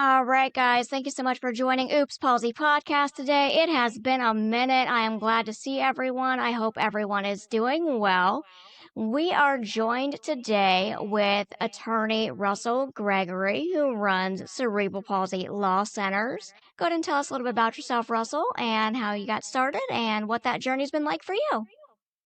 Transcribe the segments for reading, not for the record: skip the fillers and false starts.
All right, guys, thank you so much for joining Oops Palsy Podcast today. It has been a minute. I am glad to see everyone. I hope everyone is doing well. We are joined today with attorney Russell Gregory, who runs Cerebral Palsy Law Centers. Go ahead and tell us a little bit about yourself, Russell, and how you got started and what that journey's been like for you.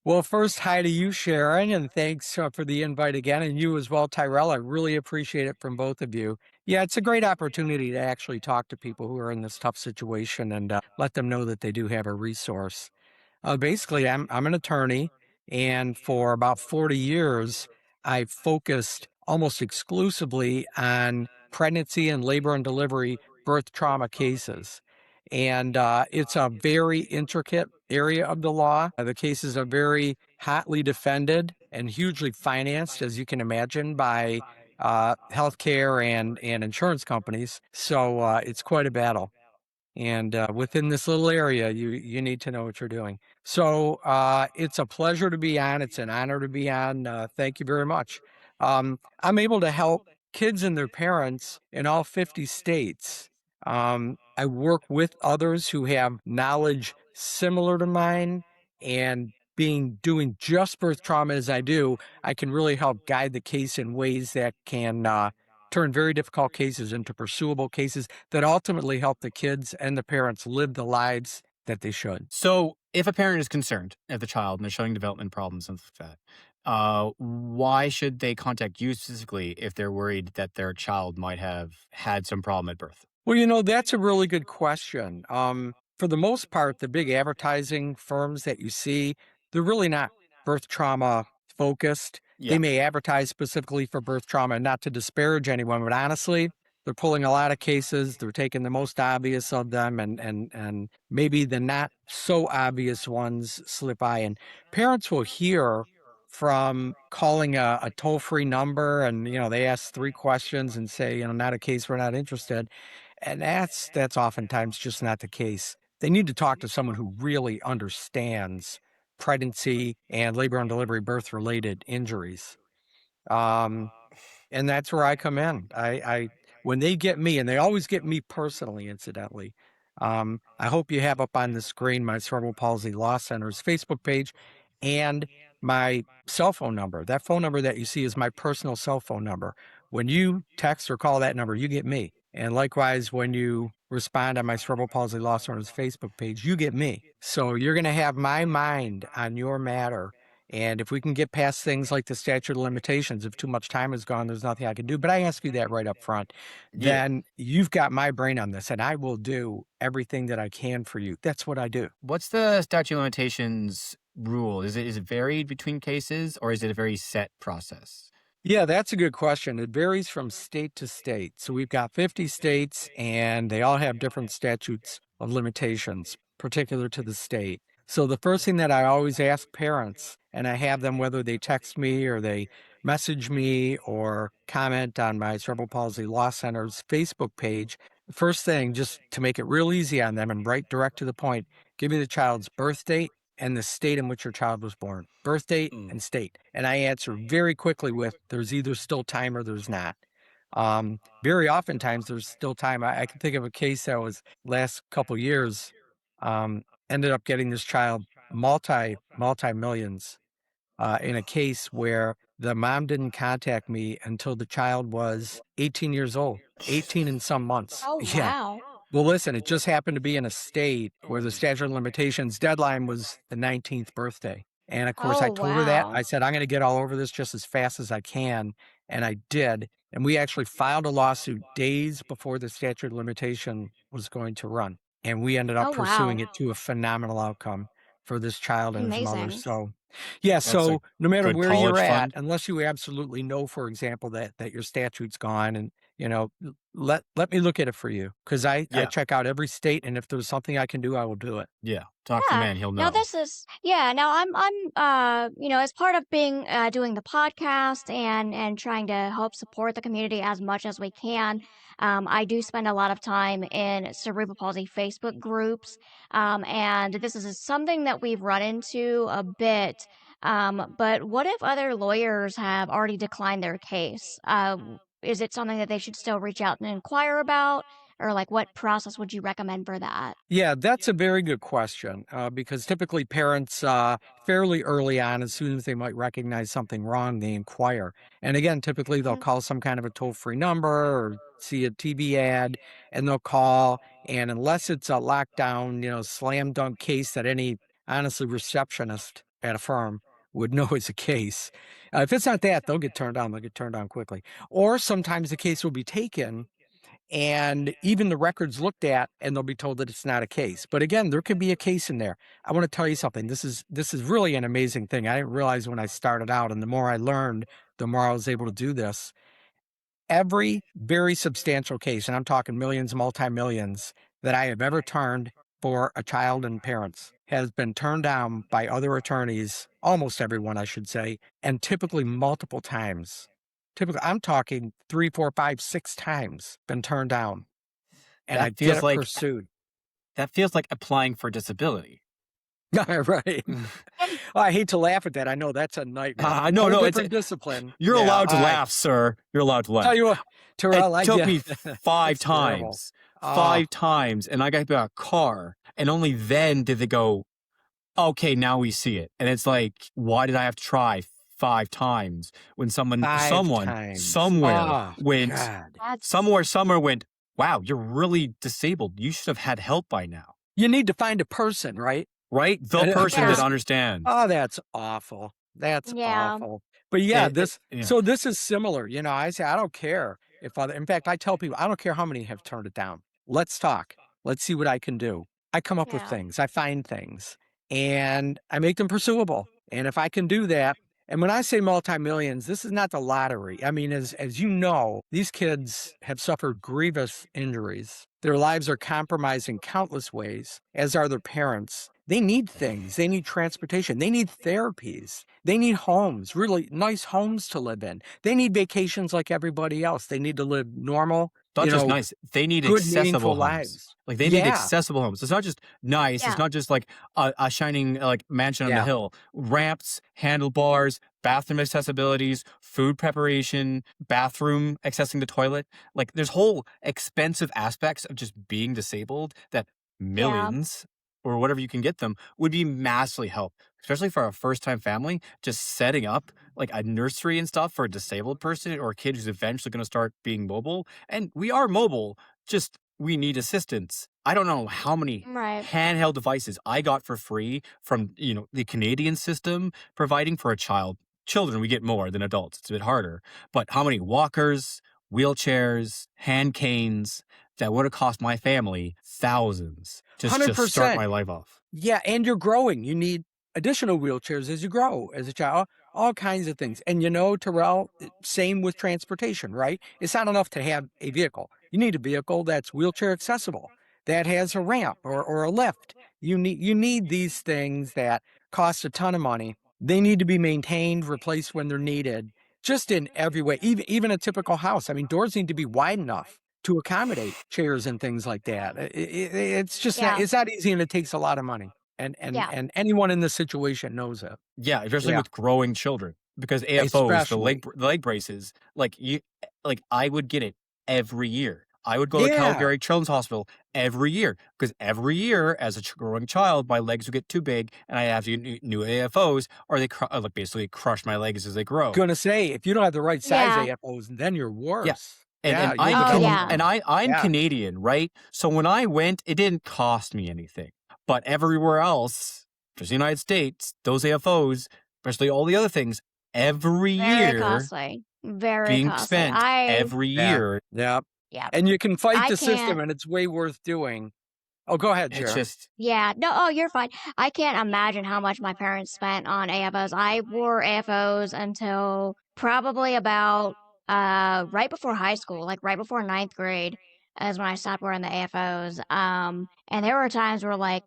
Well, first, hi to you, Sharon, and thanks for the invite again, and you as well, Tyrell. I really appreciate it from both of you. Yeah, it's a great opportunity to actually talk to people who are in this tough situation and let them know that they do have a resource. Basically, I'm an attorney, and for about 40 years, I focused almost exclusively on pregnancy and labor and delivery birth trauma cases. And it's a very intricate area of the law. The cases are very hotly defended and hugely financed, as you can imagine, by healthcare and insurance companies. So it's quite a battle. And within this little area, you need to know what you're doing. So it's a pleasure to be on. It's an honor to be on. Thank you very much. I'm able to help kids and their parents in all 50 states. I work with others who have knowledge similar to mine, and doing just birth trauma as I do, I can really help guide the case in ways that can turn very difficult cases into pursuable cases that ultimately help the kids and the parents live the lives that they should. So, if a parent is concerned at the child and they're showing development problems and stuff like that, why should they contact you specifically if they're worried that their child might have had some problem at birth? Well, that's a really good question. For the most part, the big advertising firms that you see, they're really not birth trauma focused. They Yeah. may advertise specifically for birth trauma, and not to disparage anyone, but honestly, they're pulling a lot of cases. They're taking the most obvious of them, and maybe the not so obvious ones slip by. And parents will hear from calling a toll-free number, and they ask 3 questions and say, not a case, we're not interested. And that's oftentimes just not the case. They need to talk to someone who really understands pregnancy and labor and delivery birth related injuries. And that's where I come in. I when they get me, and they always get me personally, incidentally. I hope you have up on the screen my Cerebral Palsy Law Center's Facebook page and my cell phone number. That phone number that you see is my personal cell phone number. When you text or call that number, you get me. And likewise, when you respond on my Cerebral Palsy Law Center's Facebook page, you get me. So you're going to have my mind on your matter. And if we can get past things like the statute of limitations, if too much time has gone, there's nothing I can do. But I ask you that right up front. Yeah. Then you've got my brain on this, and I will do everything that I can for you. That's what I do. What's the statute of limitations rule? Is it varied between cases, or is it a very set process? Yeah, that's a good question. It varies from state to state. So we've got 50 states, and they all have different statutes of limitations, particular to the state. So the first thing that I always ask parents, and I have them whether they text me or they message me or comment on my Cerebral Palsy Law Center's Facebook page, first thing, just to make it real easy on them and right direct to the point, give me the child's birth date and the state in which your child was born. Birth date and state. And I answer very quickly with, there's either still time or there's not. Very oftentimes there's still time. I can think of a case that was last couple years, ended up getting this child multi-millions in a case where the mom didn't contact me until the child was 18 years old, 18 and some months. Oh, Yeah. wow. Well, listen, it just happened to be in a state where the statute of limitations deadline was the 19th birthday. And of course, I Oh, told her that. wow. I said, I'm going to get all over this just as fast as I can. And I did. And we actually filed a lawsuit days before the statute of limitation was going to run. And we ended up Oh, pursuing wow. it to a phenomenal outcome for this child and his mother. Amazing. So, yeah, That's a so no matter good where you're college at, fund. unless you absolutely know, for example, that your statute's gone, and let me look at it for you, because I Yeah. check out every state, and if there's something I can do, I will do it. Yeah. Talk to the Yeah. man. He'll Now know. this is now I'm as part of being doing the podcast and trying to help support the community as much as we can. I do spend a lot of time in cerebral palsy Facebook groups, and this is something that we've run into a bit. But what if other lawyers have already declined their case? is it something that they should still reach out and inquire about? Or like what process would you recommend for that? Yeah, that's a very good question because typically parents, fairly early on, as soon as they might recognize something wrong, they inquire. And again, typically they'll Mhm. call some kind of a toll-free number or see a TV ad, and they'll call. And unless it's a lockdown, slam dunk case that any honestly receptionist at a firm would know is a case, if it's not that, they'll get turned down. They'll get turned down quickly. Or sometimes the case will be taken and even the records looked at and they'll be told that it's not a case. But again, there could be a case in there. I want to tell you something. This is really an amazing thing. I didn't realize when I started out, and the more I learned, the more I was able to do this. Every very substantial case, and I'm talking millions, multi-millions, that I have ever turned for a child and parents has been turned down by other attorneys, almost everyone, I should say, and typically multiple times. Typically, I'm talking 3, 4, 5, 6 times been turned down, and I That get feels it like pursued. applying for disability. Right. And I hate to laugh at that. I know that's a nightmare. No, Whole no, different discipline. you're Yeah, allowed to laugh, sir. You're allowed to tell laugh. you what, It Terrell, I took get me 5 it's terrible. times. Ah, 5 times, and I got a car, and only then did they go, "Okay, now we see it." And it's like, why did I have to try 5 times when 5 someone times. somewhere Oh, went God. that's somewhere went, "Wow, you're really disabled. You should have had help by now." You need to find a person, right? Right? The A person that yeah. person. understands. Oh, that's awful. That's Yeah. awful. But yeah, Yeah. so this is similar. I say, I don't care if other, in fact, I tell people, I don't care how many have turned it down. Let's talk. Let's see what I can do. I come up with Yeah. things, I find things, and I make them pursuable. And if I can do that, and when I say multi-millions, this is not the lottery. I mean, as you know, these kids have suffered grievous injuries. Their lives are compromised in countless ways, as are their parents. They need things. They need transportation. They need therapies. They need homes, really nice homes to live in. They need vacations like everybody else. They need to live normal, Not just nice, they need good, accessible meaningful homes. lives. Like, they need Yeah. accessible homes. It's not just nice, it's Yeah. not just like a shining, like, mansion on the Yeah. hill. Ramps, handlebars, bathroom accessibilities, food preparation, bathroom accessing the toilet. Like, there's whole expensive aspects of just being disabled that Yeah. millions, or whatever you can get them, would be massively helped, especially for a first-time family. Just setting up, like, a nursery and stuff for a disabled person or a kid who's eventually gonna start being mobile, and we are mobile, just we need assistance. I don't know how many Right. handheld devices I got for free from, the Canadian system providing for a child. Children, we get more than adults. It's a bit harder. But how many walkers, wheelchairs, hand canes that would have cost my family thousands just start 100%. my life off. Yeah, and you're growing. You need additional wheelchairs as you grow as a child, all kinds of things. And Terrell, same with transportation, right? It's not enough to have a vehicle. You need a vehicle that's wheelchair accessible, that has a ramp or a lift. You need these things that cost a ton of money. They need to be maintained, replaced when they're needed, just in every way. Even a typical house. I mean, doors need to be wide enough to accommodate chairs and things like that. It's just not, Yeah. it's not easy, and it takes a lot of money. And and Yeah. and anyone in this situation knows it. Yeah, especially Yeah, with growing children, because AFOs, especially. the leg braces, like I would get it every year. I would go to Yeah, Calgary Children's Hospital every year because every year, as a growing child, my legs would get too big, and I have to get new AFOs, or they like basically crush my legs as they grow. gonna say if you don't have the right size Yeah. AFOs, then you're Yeah, worse. and Yeah, and you'll I'm Oh, develop yeah. and them. I'm Yeah, Canadian, right? So when I went, it didn't cost me anything, but everywhere else, just the United States, those AFOs, especially all the other things, every Very year costly. Very being costly. spent every yeah, year. yeah. Yeah. And you can fight I the system, can't. and it's way worth doing. Oh, go ahead, It's Jer. just Yeah. No, oh, you're fine. I can't imagine how much my parents spent on AFOs. I wore AFOs until probably about right before high school, like right before ninth grade is when I stopped wearing the AFOs. And there were times where like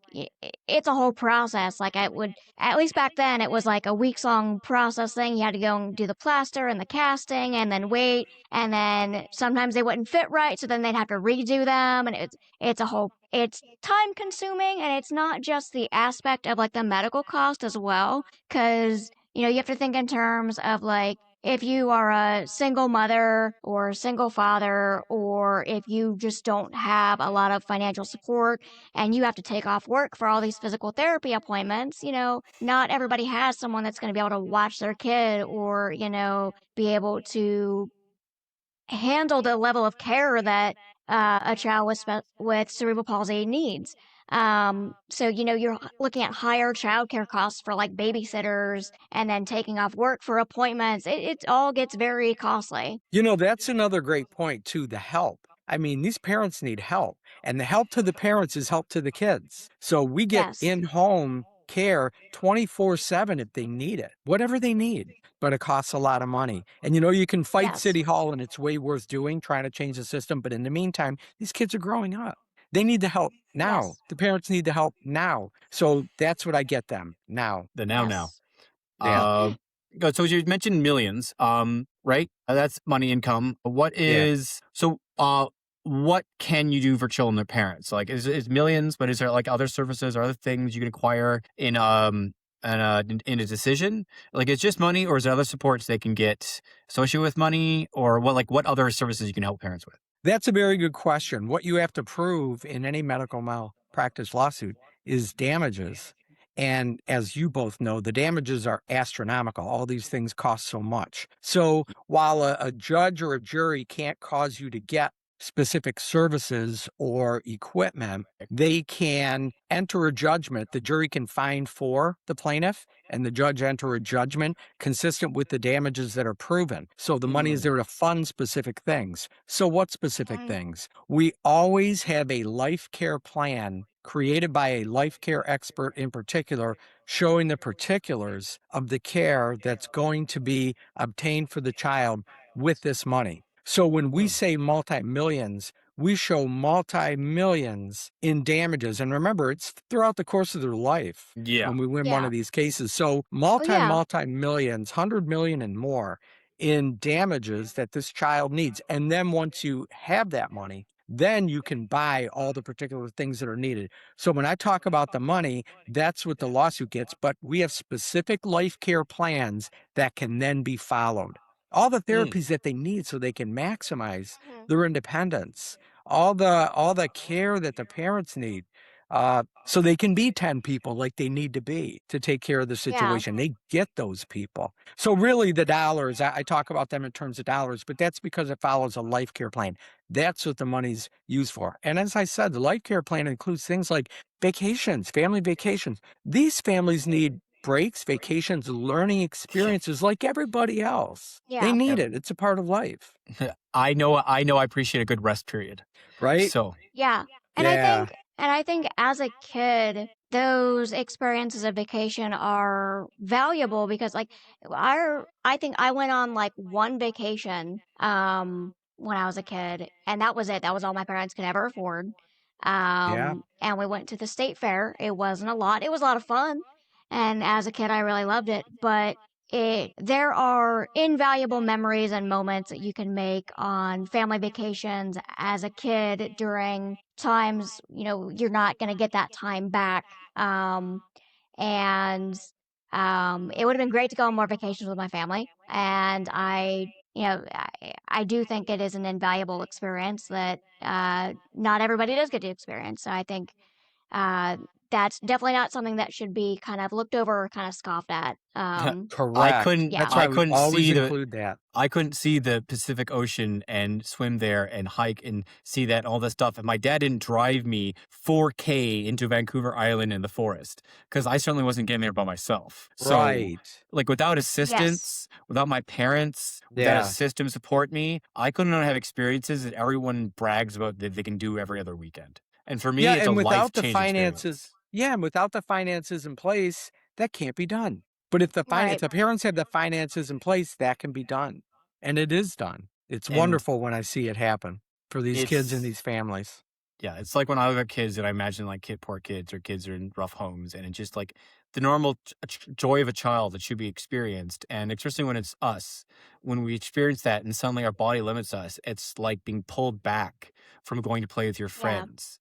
it's a whole process. Like I would at least back then it was like a weeks long process thing. You had to go and do the plaster and the casting and then wait, and then sometimes they wouldn't fit right, so then they'd have to redo them, and it's time consuming, and it's not just the aspect of like the medical cost as well, because you have to think in terms of like if you are a single mother or a single father, or if you just don't have a lot of financial support and you have to take off work for all these physical therapy appointments, not everybody has someone that's going to be able to watch their kid or, be able to handle the level of care that a child with cerebral palsy needs. So you're looking at higher childcare costs for like babysitters, and then taking off work for appointments. It all gets very costly. That's another great point too, the help. I mean, these parents need help, and the help to the parents is help to the kids. So we get Yes. in-home care 24/7 if they need it, whatever they need, but it costs a lot of money. And you can fight Yes. City Hall and it's way worth doing, trying to change the system. But in the meantime, these kids are growing up. They need the help now. Yes. The parents need the help now. So that's what I get them now. The now. Yes. Yeah. Uh, so you mentioned millions, right? That's money income. Yeah. What can you do for children and parents? Like, is millions, but is there like other services or other things you can acquire in a decision? Like, it's just money, or is there other supports they can get associated with money, or what other services you can help parents with? That's a very good question. What you have to prove in any medical malpractice lawsuit is damages. And as you both know, the damages are astronomical. All these things cost so much. So while a judge or a jury can't cause you to get specific services or equipment, they can enter a judgment. The jury can find for the plaintiff, and the judge enter a judgment consistent with the damages that are proven. So the money is there to fund specific things. So what specific Mhm. things? We always have a life care plan created by a life care expert in particular, showing the particulars of the care that's going to be obtained for the child with this money. So when we say multi-millions, we show multi-millions in damages. And remember, it's throughout the course of their life Yeah. when we win one Yeah. of these cases. So Oh yeah. multi-millions, 100 million and more in damages that this child needs. And then once you have that money, then you can buy all the particular things that are needed. So when I talk about the money, that's what the lawsuit gets. But we have specific life care plans that can then be followed. All the Mm. therapies that they need so they can maximize Mhm. their independence, all the care that the parents need, so they can be 10 people like they need to be to take care of the Yeah. situation. They get those people. So really the dollars, I talk about them in terms of dollars, but that's because it follows a life care plan. That's what the money's used for. And as I said, the life care plan includes things like vacations, family vacations. These families need breaks, vacations, learning experiences like everybody else. They Yeah. need Yep. it. It's a part of life, I appreciate a good rest period. right? So, Yeah. And I Yeah. think and I think as a kid, those experiences of vacation are valuable because like I think I went on like one vacation when I was a kid, and that was it. That was all my parents could ever afford. Yeah. And we went to the state fair. It wasn't a lot. It was a lot of fun. And as a kid I really loved it, but there are invaluable memories and moments that you can make on family vacations as a kid during times you're not going to get that time back. And it would have been great to go on more vacations with my family, and I do think it is an invaluable experience that not everybody does get to experience. So I think uh, that's definitely not something that should be kind of looked over or kind of scoffed at. I Correct. couldn't Yeah. That's I why we couldn't always see the include that. I couldn't see the Pacific Ocean and swim there and hike and see that and all that stuff. And my dad didn't drive me 4K into Vancouver Island in the forest because I certainly wasn't getting there by myself. So, Right. like, without Yes. assistance, without my parents, without a Yeah. system support me, I couldn't have experiences that everyone brags about that they can do every other weekend. And for Yeah, me, it's a and life change experience. without the finances in place, that can't be done. But if Right. the parents have the finances in place, that can be done. And it is done. It's And wonderful when I see it happen for these kids and it's these families. Yeah, it's like when I look at kids and I imagine like poor kids or kids are in rough homes, and it's just like the normal joy of a child that should be experienced. And especially when it's us, when we experience that and suddenly our body limits us, it's like being pulled back from going to play with your Yeah. friends.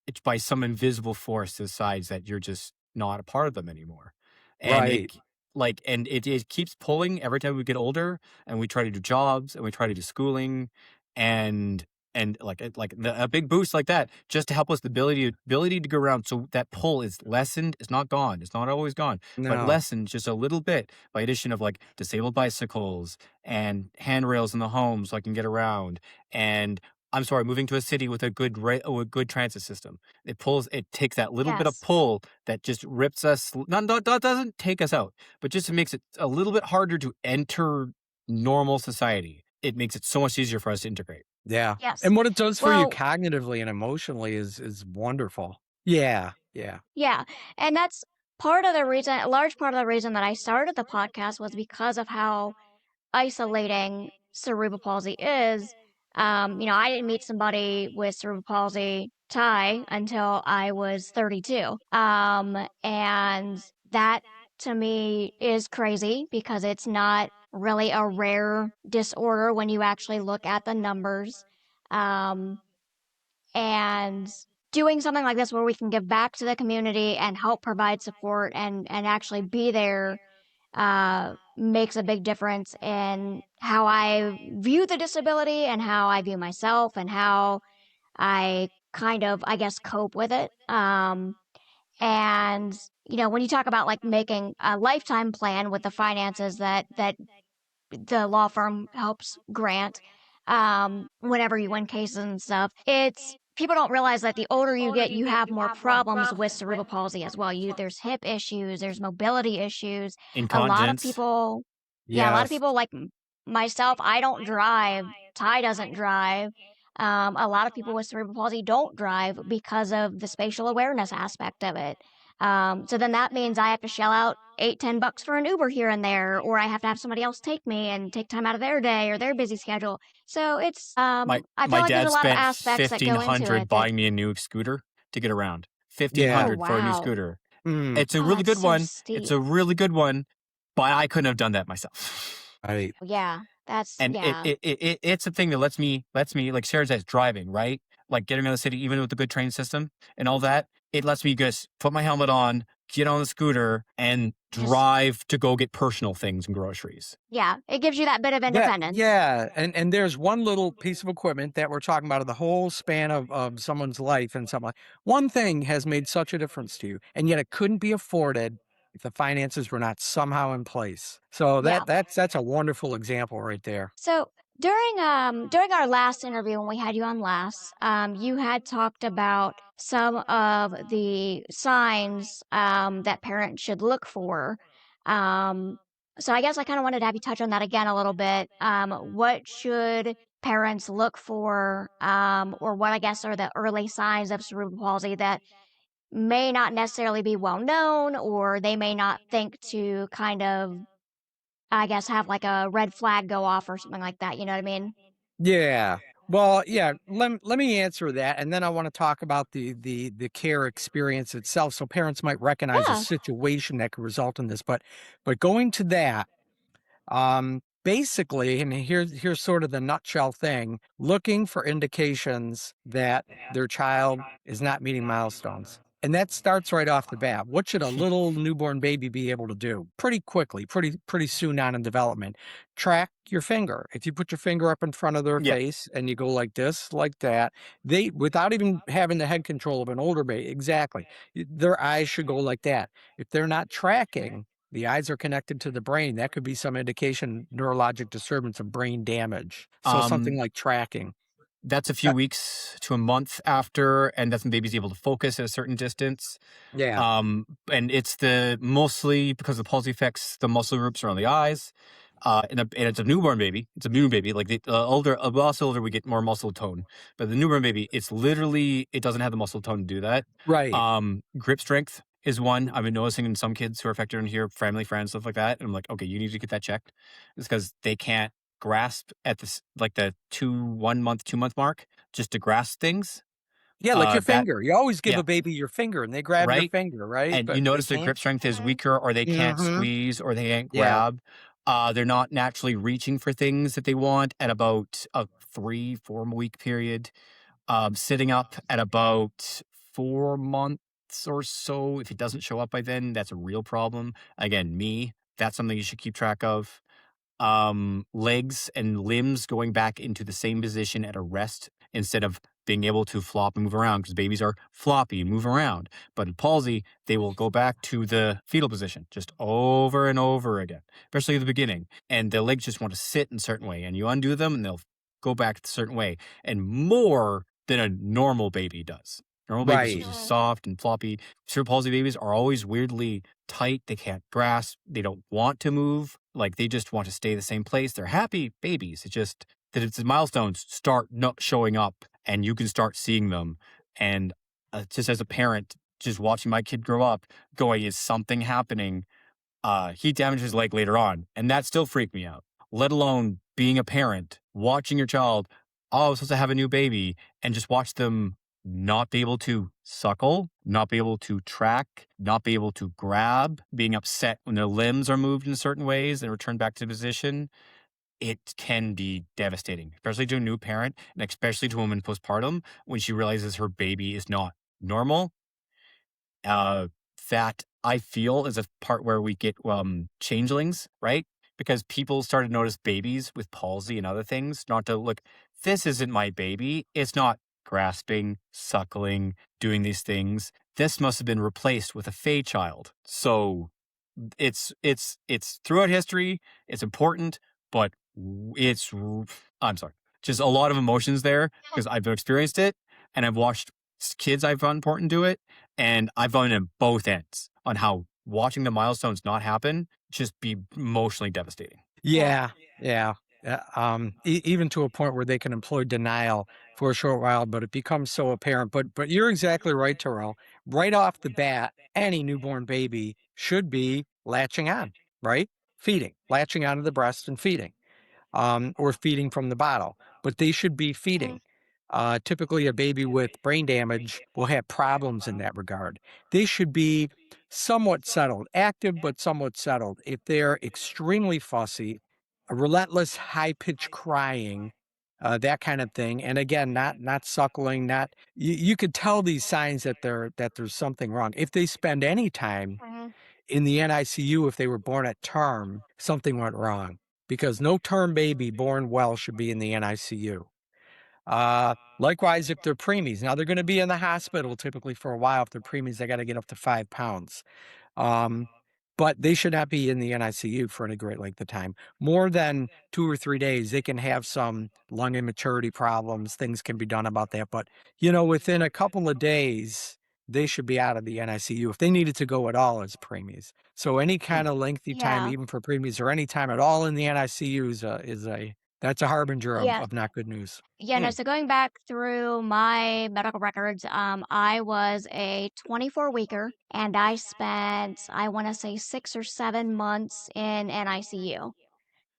It's by some invisible force that decides that you're just not a part of them anymore. And Right. Like, and it keeps pulling every time we get older, and we try to do jobs, and we try to do schooling, and a big boost like that, just to help us the ability to go around. So that pull is lessened. It's not gone. It's not always gone, but No. lessened just a little bit by addition of like disabled bicycles and handrails in the home, so I can get around. And I'm sorry, moving to a city with a good transit system. It takes that little bit of Yes. pull that just rips us. Not doesn't take us out, but just makes it a little bit harder to enter normal society. It makes it so much easier for us to integrate. Yeah. Yes. And what it does for you Well, cognitively and emotionally is wonderful. Yeah. Yeah. yeah. And that's part of the reason, a large part of the reason that I started the podcast was because of how isolating cerebral palsy is. I didn't meet somebody with cerebral palsy, Ty, until I was 32. And that to me is crazy because it's not really a rare disorder when you actually look at the numbers. Um, and doing something like this where we can give back to the community and help provide support and actually be there makes a big difference in how I view the disability and how I view myself and how I kind of, I guess, cope with it. And when you talk about like making a lifetime plan with the finances that the law firm helps grant whenever you win cases and stuff. It's people don't realize that the older you get, you have more problems with cerebral palsy as well. There's hip issues, there's mobility issues. A lot of Incontinence. people, yeah, a lot of Yes. people like myself, I don't drive. Ty doesn't drive. A lot of people with cerebral palsy don't drive because of the spatial awareness aspect of it. So then that means I have to shell out 8-10 bucks for an Uber here and there, or I have to have somebody else take me and take time out of their day or their busy schedule. So it's I feel My like there's dad a lot of spent aspects that go into 1,500 it that buying me a new scooter to get around. oh Yeah. 1,500 for a new wow. scooter. Mm. It's a Oh, really that's good so one. It's steep. a really good one, but I couldn't have done that myself. Right. Yeah, that's And yeah. it's a thing that lets me like Sarah says driving, right? Like getting around the city, even with a good train system and all that, it lets me just put my helmet on, get on the scooter, and Just drive to go get personal things and groceries. yeah, it gives you that bit of That independence. yeah, and there's one little piece of equipment that we're talking about in the whole span of someone's life and something like one thing has made such a difference to you, and yet it couldn't be afforded if the finances were not somehow in place. So Yeah. that's a wonderful example right there. So during our last interview when we had you on last, you had talked about some of the signs that parents should look for. Um, so I guess I kind of wanted to have you touch on that again a little bit. What should parents look for, or what I guess are the early signs of cerebral palsy that may not necessarily be well known, or they may not think to kind of I guess have like a red flag go off or something like that, you know what I mean? Yeah. Well, yeah, let me answer that, and then I wanna talk about the care experience itself, so parents might recognize a Yeah. situation that could result in this, but going to that, basically, and here's sort of the nutshell thing, looking for indications that their child is not meeting milestones. And that starts right off the bat. What should a little newborn baby be able to do? Pretty quickly, pretty soon on in development. Track your finger. If you put your finger up in front of their Yeah. face and you go like this, like that, they without even having the head control of an older baby, exactly. Their eyes should go like that. If they're not tracking, the eyes are connected to the brain. That could be some indication neurologic disturbance of brain damage. So something Um, like tracking. that's a few Uh, weeks to a month after, and that's when baby's able to focus at a certain distance. yeah. And it's the mostly because the palsy affects the muscle groups around the eyes. And it's a newborn baby. It's a new baby. Like the also older, we get more muscle tone. But the newborn baby, it's literally it doesn't have the muscle tone to do that. Right. Grip strength is one I've been noticing in some kids who are affected in here, family, friends, stuff like that. And I'm like, okay, you need to get that checked. It's because they can't grasp at this like the 1 month, 2 month mark just to grasp things. Yeah, like your That finger. You always give yeah, a baby your finger and they grab your right. finger, right? And you But they notice their can't. grip strength is weaker, or they can't Mhm. squeeze, or they can't Yeah. grab. They're not naturally reaching for things that they want at about a 3 4 week period. Sitting up at about 4 months or so. If it doesn't show up by then, that's a real problem. Again, me That's something you should keep track of. Legs and limbs going back into the same position at a rest instead of being able to flop and move around, because babies are floppy and move around. But in palsy, they will go back to the fetal position just over and over again, especially at the beginning. And the legs just want to sit in a certain way, and you undo them and they'll go back a certain way, and more than a normal baby does. Normal babies are Right. just soft and floppy. Cerebral palsy babies are always weirdly tight. They can't grasp. They don't want to move. Like, they just want to stay the same place. They're happy babies. It's just that it's the milestones start not showing up and you can start seeing them. And just as a parent, just watching my kid grow up, going, is something happening? He damaged his leg later on, and that still freaked me out. Let alone being a parent, watching your child, oh, I was supposed to have a new baby, and just watch them not be able to suckle, not be able to track, not be able to grab, being upset when their limbs are moved in certain ways and returned back to position. It can be devastating, especially to a new parent, and especially to a woman postpartum when she realizes her baby is not normal. That I feel is a part where we get changelings, right? Because people started to notice babies with palsy and other things, not to look, this isn't my baby. It's not grasping, suckling, doing these things. This must have been replaced with a fey child. So it's throughout history, it's important, but it's I'm sorry, just a lot of emotions there because I've experienced it and I've watched kids I've found important do it, and I've gone in both ends on how watching the milestones not happen just be emotionally devastating. Yeah, yeah. Even to a point where they can employ denial for a short while, but it becomes so apparent. But you're exactly right, Terrell. Right off the bat, any newborn baby should be latching on, right? Feeding, latching onto the breast and feeding, or feeding from the bottle. But they should be feeding. Typically, a baby with brain damage will have problems in that regard. They should be somewhat settled, active, but somewhat settled. If they're extremely fussy, a relentless, high-pitched crying, that kind of thing, and again, not suckling, not you could tell these signs that there's something wrong. If they spend any time Mhm. in the NICU, if they were born at term, something went wrong because no term baby born well should be in the NICU. Likewise, if they're preemies, now they're going to be in the hospital typically for a while. If they're preemies, they got to get up to 5 pounds. Um, but they should not be in the NICU for any great length of time. More than 2 or 3 days, they can have some lung immaturity problems. Things can be done about that. But, within a couple of days, they should be out of the NICU if they needed to go at all as preemies. So any kind of lengthy time, Yeah. even for preemies or any time at all in the NICU that's a harbinger Yeah. of not good news. Yeah, no, so going back through my medical records, I was a 24 weeker and I spent, I want to say 6 or 7 months in NICU.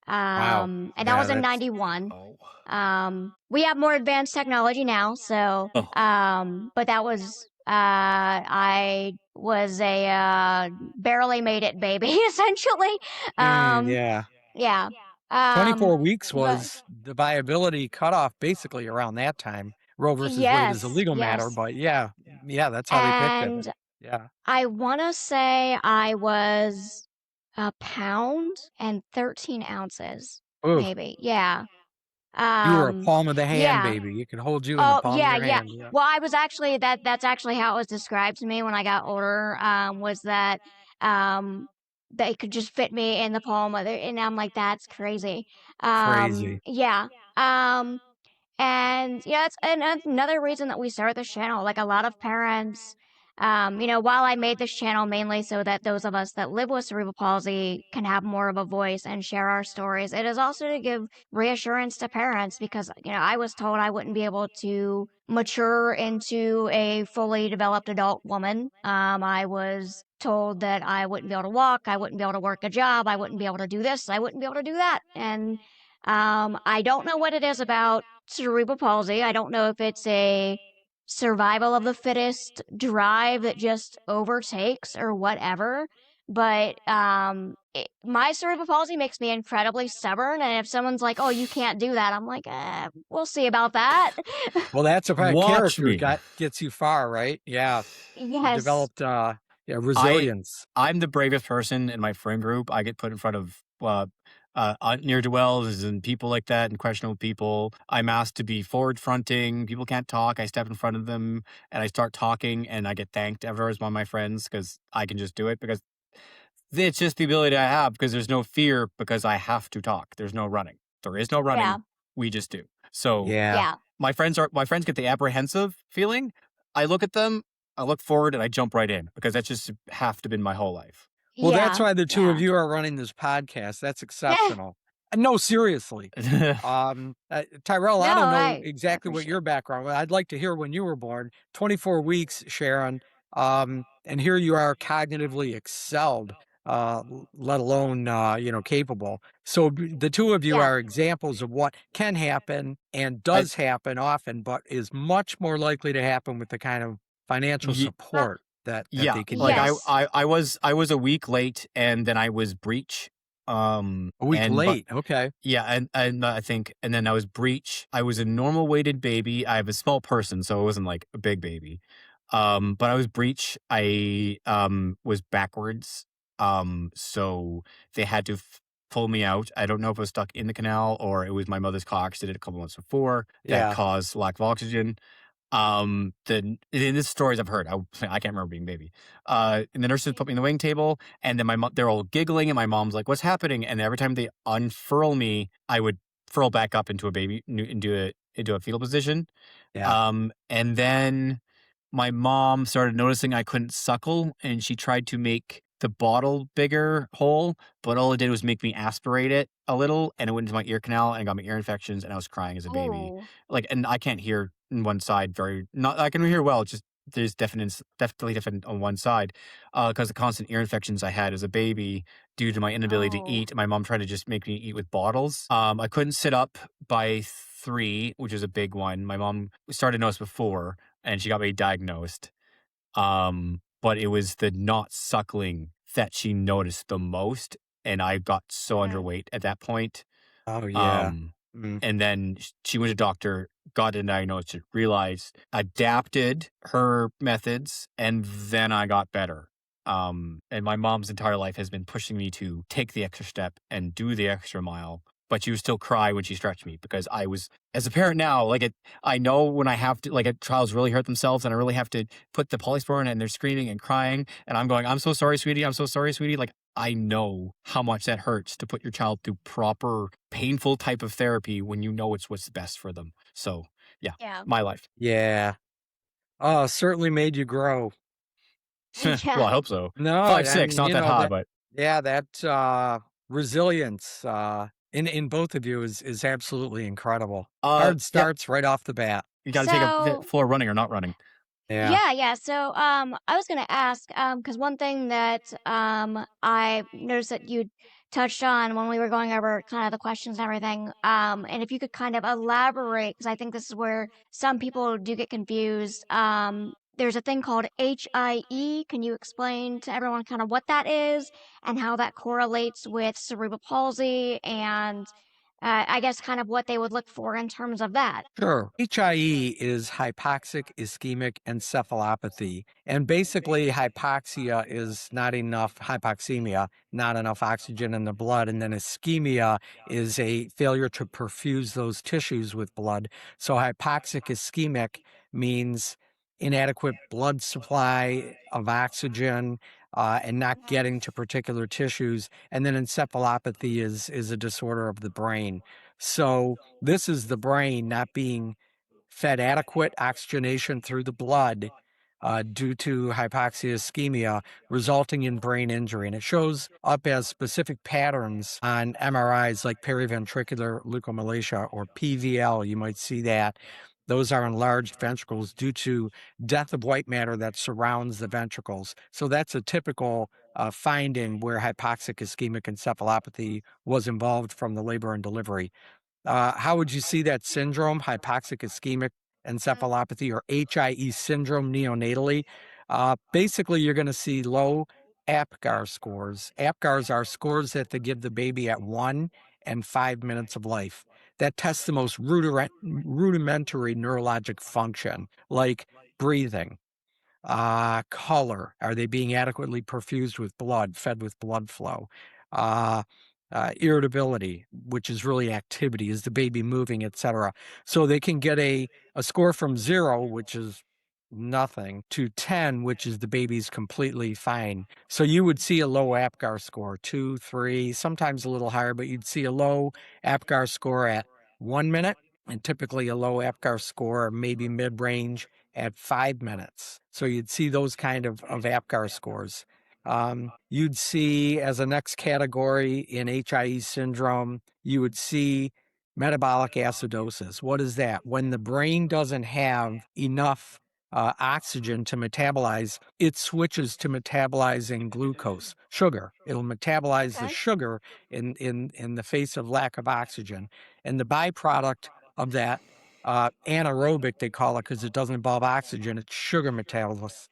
Wow. And that Yeah, was in that's 91. Oh. We have more advanced technology now, so, Oh. but that was, I was a, barely made it baby, essentially. Um, yeah. yeah. 24 weeks But was the viability cutoff basically around that time. Roe versus Wade is a yes, legal matter, yes. but yeah, that's how they picked it. And Yeah. I want to say I was a pound and 13 ounces, Ooh, maybe. Yeah. you were a palm of the hand Yeah. baby. You could hold you in the Oh, palm of yeah, your yeah. hand. Yeah. Well, I was actually that's actually how it was described to me when I got older, was that um they could just fit me in the palm of their, and I'm like, that's crazy. Crazy. Yeah. Um and yeah, it's another reason that we started this channel. Like a lot of parents, while I made this channel mainly so that those of us that live with cerebral palsy can have more of a voice and share our stories, it is also to give reassurance to parents because, I was told I wouldn't be able to mature into a fully developed adult woman. I was told that I wouldn't be able to walk, I wouldn't be able to work a job, I wouldn't be able to do this, I wouldn't be able to do that. And I don't know what it is about cerebral palsy. I don't know if it's a survival of the fittest drive that just overtakes or whatever. But my cerebral palsy makes me incredibly stubborn. And if someone's like, "Oh, you can't do that," I'm like, "We'll see about that." Well, that's a part Watch character me. gets you far, right? Yeah. Yes. Developed Yeah, resilience. I'm the bravest person in my friend group. I get put in front of near do wells and people like that and questionable people. I'm asked to be forward fronting. People can't talk. I step in front of them and I start talking and I get thanked afterwards by my friends because I can just do it because it's just the ability I have because there's no fear because I have to talk. There's no running. There is no Yeah. running. We just do. So Yeah. Yeah. my friends get the apprehensive feeling. I look at them, I look forward, and I jump right in because that's just have to been my whole life. Well, that's Yeah. why the 2 of Yeah. you are running this podcast. That's exceptional. No, seriously. Tyrell, I No, don't know I exactly what appreciate. your background was. I'd like to hear when you were born. 24 weeks, Sharon. And here you are cognitively excelled, let alone, capable. So the 2 of you Yeah. are examples of what can happen and I does happen often, but is much more likely to happen with the kind of financial ye Uh, support that yeah, they can like get. yes. I was a week late, and then I was breech, A week and but late. Okay. yeah, and I think and then I was breech. I was a normal weighted baby. I have a small person, so it wasn't like a big baby. But I was breech. I was backwards. So they had to pull me out. I don't know if I was stuck in the canal or it was my mother's car accident a couple months before that Yeah. caused lack of oxygen. The in the stories I've heard, I can't remember being a baby. And the nurses put me in the waiting table, and then they're all giggling, and my mom's like, "What's happening?" And every time they unfurl me, I would furl back up into a into a fetal position. Yeah. And then my mom started noticing I couldn't suckle, and she tried to make the bottle bigger hole, but all it did was make me aspirate it a little, and it went into my ear canal and got me ear infections, and I was crying as a baby. Oh. Like, and I can't hear in one side not I can hear well, just there's definitely different on one side, because the constant ear infections I had as a baby due to my inability to Oh. eat. My mom tried to just make me eat with bottles. I couldn't sit up by 3, which is a big one. My mom started to notice before, and she got me diagnosed. But it was the not suckling that she noticed the most, and I got so Okay. underweight at that point. Oh, yeah. Um, Mm. and then she went to doctor, got a diagnosis, realized, adapted her methods, and then I got better. And my mom's entire life has been pushing me to take the extra step and do the extra mile. But she would still cry when she stretched me because I was, as a parent now, I know when I have to, like, a child's really hurt themselves and I really have to put the polysporin and they're screaming and crying. And I'm going, I'm so sorry, sweetie. I'm so sorry, sweetie. Like, I know how much that hurts to put your child through proper, painful type of therapy when you know it's what's best for them. So, yeah, Yeah. my life. Yeah. Oh, certainly made you grow. Well, Yeah. I hope so. No, Five I six, mean, not that high, that but yeah, that resilience in both of you is absolutely incredible. Hard yeah, starts right off the bat. you got to take a So floor running or not running. Yeah. yeah, yeah. So, I was gonna ask, because one thing that I noticed that you touched on when we were going over kind of the questions and everything, and if you could kind of elaborate, because I think this is where some people do get confused. There's a thing called HIE. Can you explain to everyone kind of what that is and how that correlates with cerebral palsy and I guess kind of what they would look for in terms of that? Sure. HIE is hypoxic ischemic encephalopathy. And basically, hypoxia is not enough hypoxemia, not enough oxygen in the blood. And then ischemia is a failure to perfuse those tissues with blood. So, hypoxic ischemic means inadequate blood supply of oxygen and not getting to particular tissues. And then encephalopathy is a disorder of the brain. So, this is the brain not being fed adequate oxygenation through the blood due to hypoxia ischemia, resulting in brain injury. And it shows up as specific patterns on MRIs like periventricular leukomalacia or PVL. You might see that. Those are enlarged ventricles due to death of white matter that surrounds the ventricles. So that's a typical finding where hypoxic ischemic encephalopathy was involved from the labor and delivery. How would you see that syndrome, hypoxic ischemic encephalopathy or HIE syndrome neonatally? Basically, you're going to see low APGAR scores. APGARs are scores that they give the baby at 1 and 5 minutes of life. That tests the most rudimentary neurologic function, like breathing. Color. Are they being adequately perfused with blood, fed with blood flow? Uh, Irritability, which is really activity. Is the baby moving, etc.? So they can get a score from 0, which is nothing, to 10, which is the baby's completely fine. So you would see a low APGAR score, 2, 3, sometimes a little higher, but you'd see a low APGAR score at 1 minute, and typically a low APGAR score, maybe mid-range, at 5 minutes. So you'd see those kind of APGAR scores. You'd see, as a next category in HIE syndrome, you would see metabolic acidosis. What is that? When the brain doesn't have enough oxygen to metabolize, it switches to metabolizing glucose, sugar. It'll metabolize the Okay. sugar in the face of lack of oxygen. And the byproduct of that, anaerobic, they call it, because it doesn't involve oxygen, it's sugar metabolizing.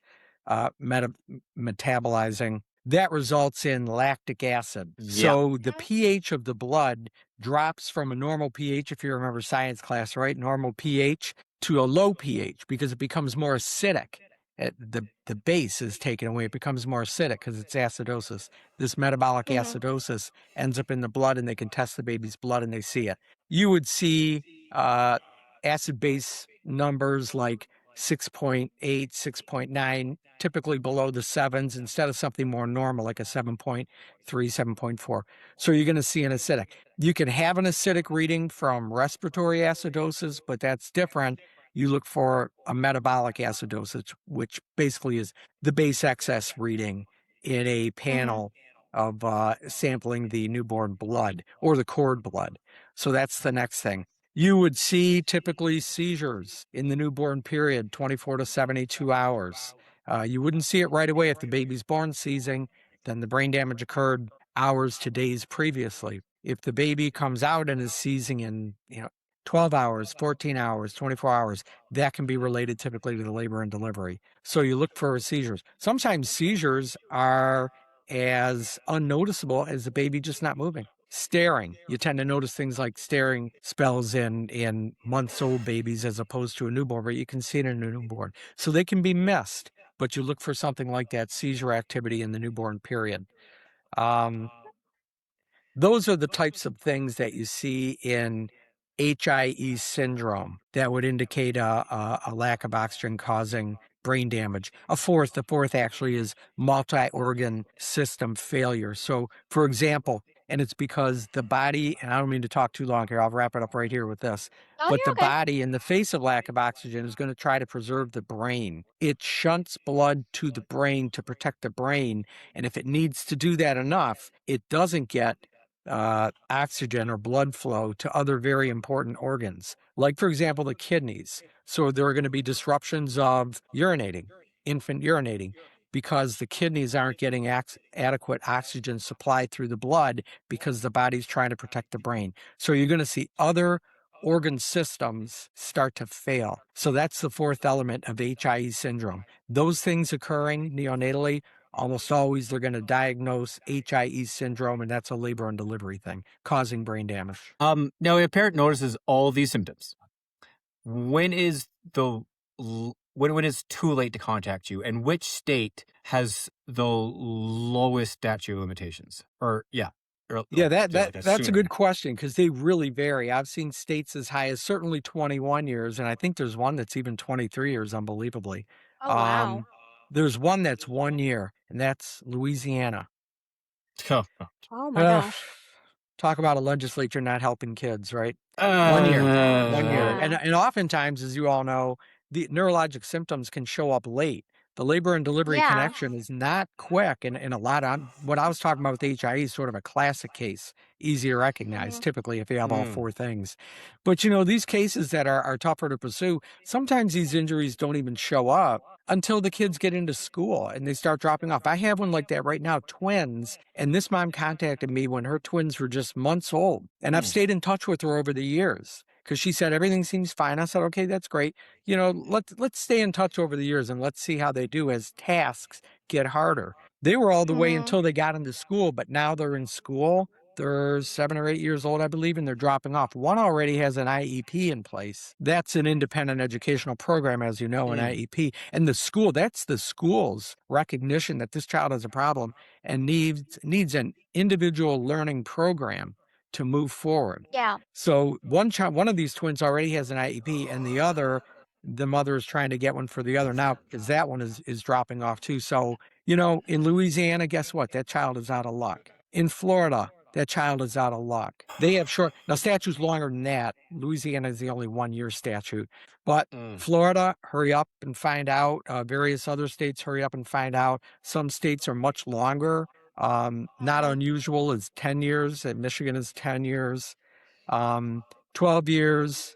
That results in lactic acid. Yeah. So the pH of the blood drops from a normal pH, if you remember science class, right? Normal pH to a low pH because it becomes more acidic. The base is taken away. It becomes more acidic because it's acidosis. This metabolic acidosis ends up in the blood, and they can test the baby's blood and they see it. You would see acid base numbers like 6.8, 6.9, typically below the 7s instead of something more normal like a 7.3, 7.4. So you're going to see an acidic. You can have an acidic reading from respiratory acidosis, but that's different. You look for a metabolic acidosis, which basically is the base excess reading in a panel of sampling the newborn blood or the cord blood. So that's the next thing. You would see typically seizures in the newborn period, 24 to 72 hours. You wouldn't see it right away if the baby's born seizing, then the brain damage occurred hours to days previously. If the baby comes out and is seizing in 12 hours, 14 hours, 24 hours, that can be related typically to the labor and delivery. So you look for seizures. Sometimes seizures are as unnoticeable as the baby just not moving. Staring. You tend to notice things like staring spells in months-old babies as opposed to a newborn, but you can see it in a newborn. So they can be missed, but you look for something like that seizure activity in the newborn period. Those are the types of things that you see in HIE syndrome that would indicate a lack of oxygen causing brain damage. The fourth actually is multi-organ system failure. So, for example, and it's because the body, and I don't mean to talk too long here, I'll wrap it up right here with this, Oh, but you're the okay. body, in the face of lack of oxygen, is going to try to preserve the brain. It shunts blood to the brain to protect the brain, and if it needs to do that enough, it doesn't get oxygen or blood flow to other very important organs, like, for example, the kidneys. So there are going to be disruptions of urinating, infant urinating, because the kidneys aren't getting adequate oxygen supply through the blood because the body's trying to protect the brain. So you're going to see other organ systems start to fail. So that's the fourth element of HIE syndrome. Those things occurring neonatally, almost always they're going to diagnose HIE syndrome, and that's a labor and delivery thing, causing brain damage. Now, a parent notices all these symptoms. When is when it's too late to contact you, and which state has the lowest statute of limitations? Yeah, that's that's a sooner. good question because they really vary. I've seen states as high as certainly 21 years, and I think there's one that's even 23 years, unbelievably. Oh, wow. There's one that's 1 year, and that's Louisiana. Oh, Oh, my gosh. Talk about a legislature not helping kids, right? 1 year. 1 year. Yeah. And oftentimes, as you all know, the neurologic symptoms can show up late. The labor and delivery Yeah. connection is not quick, and a lot of what I was talking about with HIE is sort of a classic case, easy to recognize, typically if you have all four things. But these cases that are tougher to pursue, sometimes these injuries don't even show up until the kids get into school and they start dropping off. I have one like that right now, twins, and this mom contacted me when her twins were just months old, and I've stayed in touch with her over the years because she said everything seems fine. I said, okay, that's great. Let's stay in touch over the years and let's see how they do as tasks get harder. They were all the way until they got into school, but now they're in school. they're 7 or 8 years old, I believe, and they're dropping off. One already has an IEP in place. That's an independent educational program, as you know, an IEP. And that's the school's recognition that this child has a problem and needs an individual learning program to move forward. Yeah. So one of these twins already has an IEP, and the mother is trying to get one for the other now because that one is dropping off too. So, in Louisiana, guess what? That child is out of luck. In Florida, that child is out of luck. They have now statutes longer than that. Louisiana is the only 1-year statute. But Mm. Florida, hurry up and find out. Various other states, hurry up and find out. Some states are much longer. Not unusual is 10 years. Michigan is 10 years. 12 years,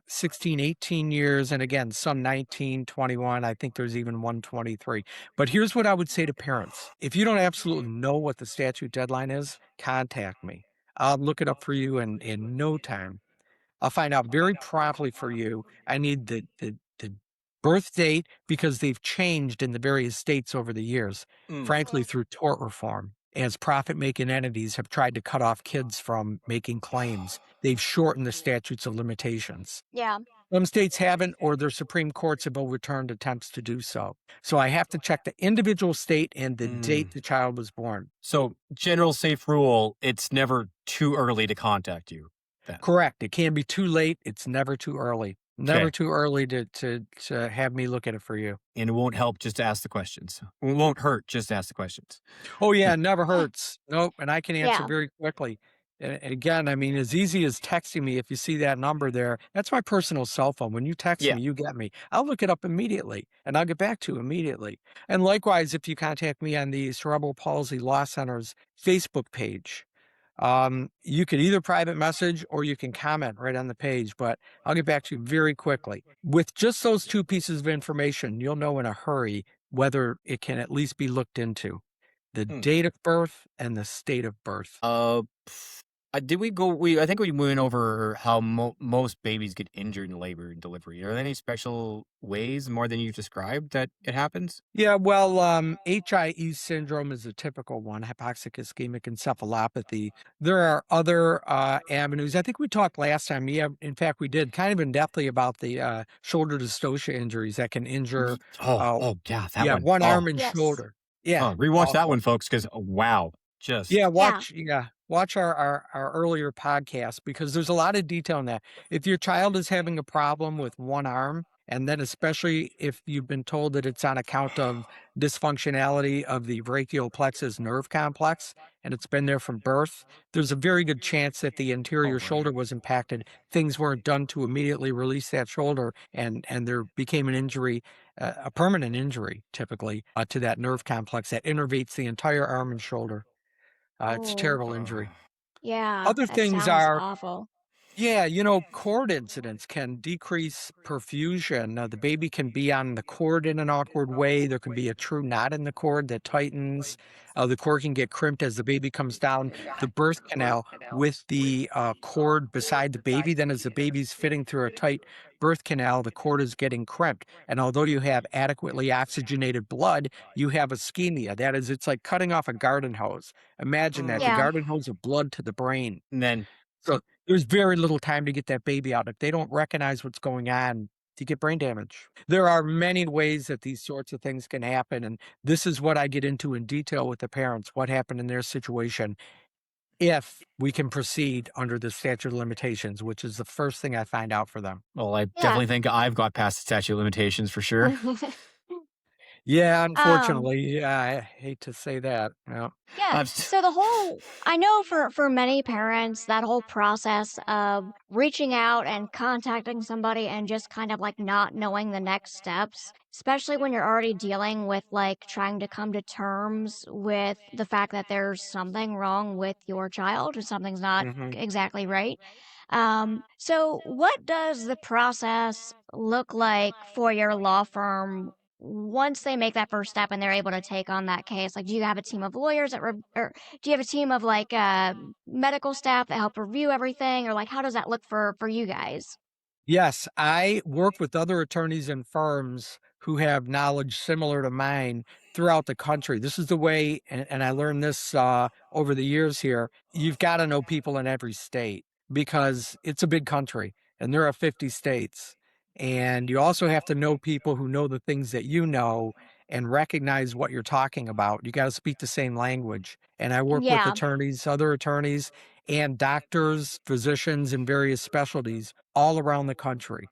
16, 18 years, and again, some 19, 21. I think there's even 123. But here's what I would say to parents. If you don't absolutely know what the statute deadline is, contact me. I'll look it up for you in no time. I'll find out very promptly for you. I need the birth date because they've changed in the various states over the years, Mm. frankly, through tort reform. As profit-making entities have tried to cut off kids from making claims, they've shortened the statutes of limitations. Yeah. Some states haven't, or their Supreme Courts have overturned attempts to do so. So I have to check the individual state and the date the child was born. So, general safe rule, it's never too early to contact you then. Correct. It can be too late. It's never too early. Never Okay. too early to have me look at it for you. And it won't help just to ask the questions. It won't hurt just to ask the questions. Oh, yeah, it never hurts. Nope, and I can answer Yeah. very quickly. And again, I mean, as easy as texting me, if you see that number there, that's my personal cell phone. When you text Yeah. me, you get me. I'll look it up immediately, and I'll get back to you immediately. And likewise, if you contact me on the Cerebral Palsy Law Center's Facebook page, you could either private message or you can comment right on the page, but I'll get back to you very quickly. With just those two pieces of information, you'll know in a hurry whether it can at least be looked into. The date of birth and the state of birth. Did we go? I think we went over how most babies get injured in labor and delivery. Are there any special ways, more than you've described, that it happens? Yeah, well, HIE syndrome is a typical one, hypoxic ischemic encephalopathy. There are other avenues. I think we talked last time. Yeah, in fact, we did kind of in depthly about the shoulder dystocia injuries that can injure. Yeah, that one. One arm and Yes. shoulder. Yeah, Rewatch that awful. one, folks, because wow, just Yeah, watch our earlier podcast because there's a lot of detail in that. If your child is having a problem with one arm, and then especially if you've been told that it's on account of dysfunctionality of the brachial plexus nerve complex, and it's been there from birth, there's a very good chance that the anterior shoulder was impacted. Things weren't done to immediately release that shoulder, and there became an injury, a permanent injury, typically, to that nerve complex that innervates the entire arm and shoulder. It's a Oh, terrible injury. yeah. Other That things sounds are, awful. yeah, cord incidents can decrease perfusion. The baby can be on the cord in an awkward way. There can be a true knot in the cord that tightens. The cord can get crimped as the baby comes down the birth canal with the cord beside the baby. Then, as the baby's fitting through a tight birth canal, the cord is getting crimped. And although you have adequately oxygenated blood, you have ischemia. That is, it's like cutting off a garden hose. Imagine that, the Yeah. garden hose of blood to the brain. and then So there's very little time to get that baby out. If they don't recognize what's going on, you get brain damage. There are many ways that these sorts of things can happen. And this is what I get into in detail with the parents, what happened in their situation, if we can proceed under the statute of limitations, which is the first thing I find out for them. well, I definitely think I've got past the statute of limitations for sure. Yeah, Um, unfortunately. Yeah, I hate to say that. Yeah. Yeah. I've- So I know for many parents, that whole process of reaching out and contacting somebody and just kind of like not knowing the next steps, especially when you're already dealing with like trying to come to terms with the fact that there's something wrong with your child or something's not Mhm. exactly right. So what does the process look like for your law firm once they make that first step and they're able to take on that case? Like, do you have a team of lawyers or do you have a team of like medical staff that help review everything, or like how does that look for you guys? Yes, I work with other attorneys and firms who have knowledge similar to mine throughout the country. This is the way, and I learned this over the years here. You've got to know people in every state because it's a big country and there are 50 states. And you also have to know people who know the things that you know and recognize what you're talking about. You got to speak the same language. And I work with Yeah. attorneys, other attorneys, and doctors, physicians in various specialties all around the country.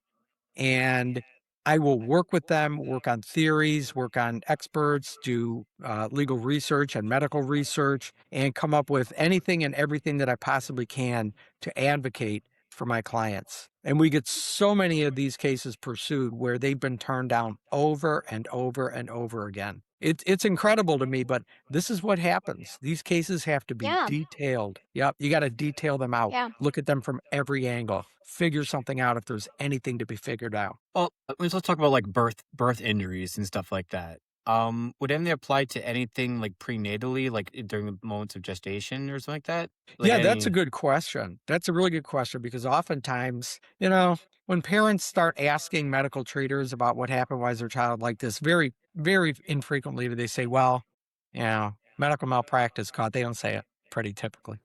And I will work with them, work on theories, work on experts, do legal research and medical research, and come up with anything and everything that I possibly can to advocate for my clients. And we get so many of these cases pursued where they've been turned down over and over and over again. It's incredible to me, but this is what happens. These cases have to be Yeah. detailed. Yep, you got to detail them out. Yeah. Look at them from every angle. Figure something out if there's anything to be figured out. Well, let's talk about like birth injuries and stuff like that. Would any apply to anything like prenatally, like during the moments of gestation or something like that? Like Yeah, that's a any good question. That's a really good question because oftentimes, when parents start asking medical treaters about what happened, why is their child like this, very, very infrequently do they say, well, medical malpractice caught. They don't say it pretty typically.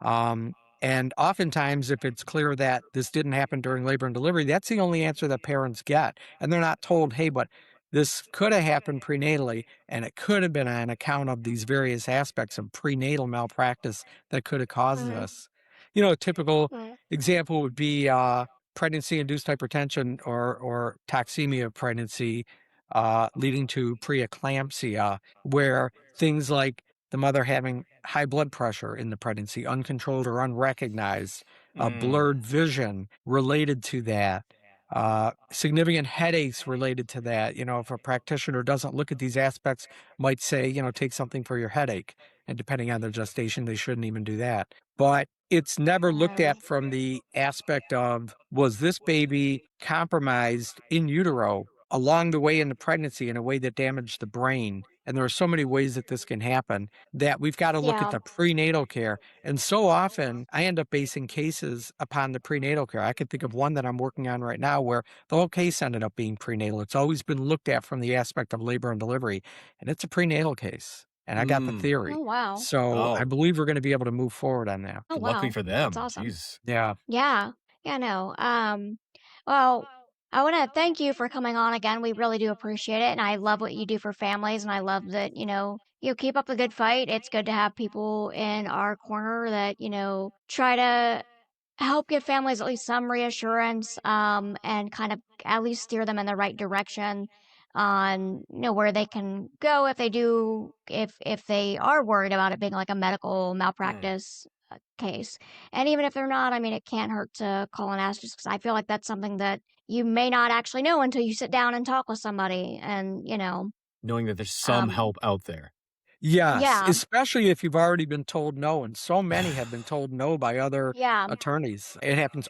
Um, and oftentimes, if it's clear that this didn't happen during labor and delivery, that's the only answer that parents get. And they're not told, hey, but this could have happened prenatally, and it could have been on account of these various aspects of prenatal malpractice that could have caused Mm, this. A typical mm, example would be pregnancy-induced hypertension or toxemia of pregnancy leading to preeclampsia, where things like the mother having high blood pressure in the pregnancy, uncontrolled or unrecognized, mm, blurred vision related to that, significant headaches related to that. If a practitioner doesn't look at these aspects, might say, take something for your headache. And depending on their gestation, they shouldn't even do that. But it's never looked mm, at from the aspect of, was this baby compromised in utero along the way in the pregnancy in a way that damaged the brain? And there are so many ways that this can happen that we've got to look at yeah. the prenatal care. And so often I end up basing cases upon the prenatal care. I could think of one that I'm working on right now where the whole case ended up being prenatal. It's always been looked at from the aspect of labor and delivery, and it's a prenatal case. And I got the mm. Oh, theory. wow. So I Oh, believe we're going to be able to move forward on that. Oh, luckily wow. for That's them. awesome. Jeez. Yeah. Yeah. Yeah, no. Well, I want to thank you for coming on again. We really do appreciate it. And I love what you do for families. And I love that, you keep up the good fight. It's good to have people in our corner that, try to help give families at least some reassurance, and kind of at least steer them in the right direction on, where they can go if if they are worried about it being like a medical Mm. malpractice case. And even if they're not, I mean, it can't hurt to call and ask, just because I feel like that's something that you may not actually know until you sit down and talk with somebody. And, Knowing that there's some um, help out there. Yes, yeah, especially if you've already been told no, and so many have been told no by other yeah, attorneys. It happens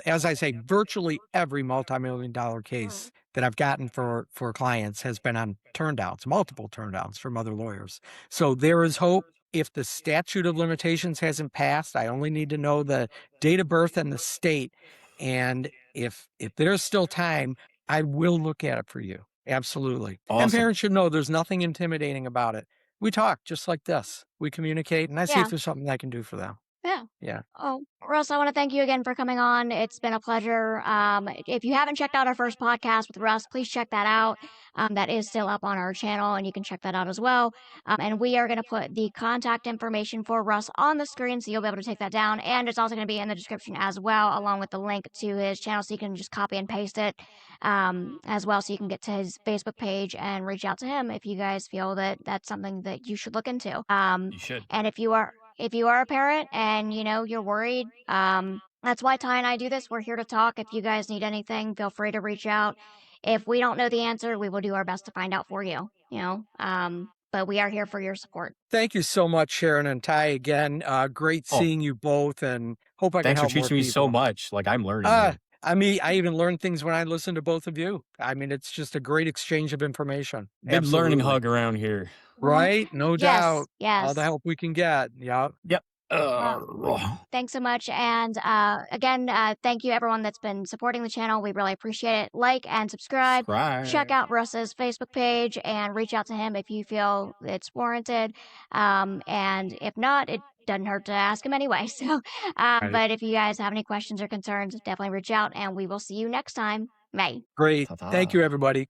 as I say, virtually every multi-million dollar mm, case that I've gotten for clients has been on turndowns, multiple turndowns from other lawyers. So there is hope. If the statute of limitations hasn't passed, I only need to know the date of birth and the state. And if there's still time, I will look at it for you. Absolutely. And Awesome. parents should know there's nothing intimidating about it. We talk just like this. We communicate, and I see if yeah, there's something I can do for them. yeah. Yeah. Oh, Russ, I want to thank you again for coming on. It's been a pleasure. If you haven't checked out our first podcast with Russ, please check that out. That is still up on our channel, and you can check that out as well. And we are going to put the contact information for Russ on the screen, so you'll be able to take that down. And it's also going to be in the description as well, along with the link to his channel, so you can just copy and paste it as well, so you can get to his Facebook page and reach out to him if you guys feel that that's something that you should look into. You should. And if you are a parent and you're worried, that's why Ty and I do this. We're here to talk. If you guys need anything, feel free to reach out. If we don't know the answer, we will do our best to find out for you. But we are here for your support. Thank you so much, Sharon and Ty, again. Great Oh, seeing you both, and hope I can thanks for help more teaching me so people. much. Like I'm learning here. I even learn things when I listen to both of you. I mean, it's just a great exchange of information. Good learning Absolutely. hug around here. Mhm. Right? No Yes, doubt. All the yes. help we can get. Yeah. Yep. Thanks so much. And again, thank you everyone that's been supporting the channel. We really appreciate it. Like and subscribe. Check out Russ's Facebook page and reach out to him if you feel it's warranted. And if not, it doesn't hurt to ask him anyway. So, but if you guys have any questions or concerns, definitely reach out and we will see you next time. Bye. Great. Thank you, everybody.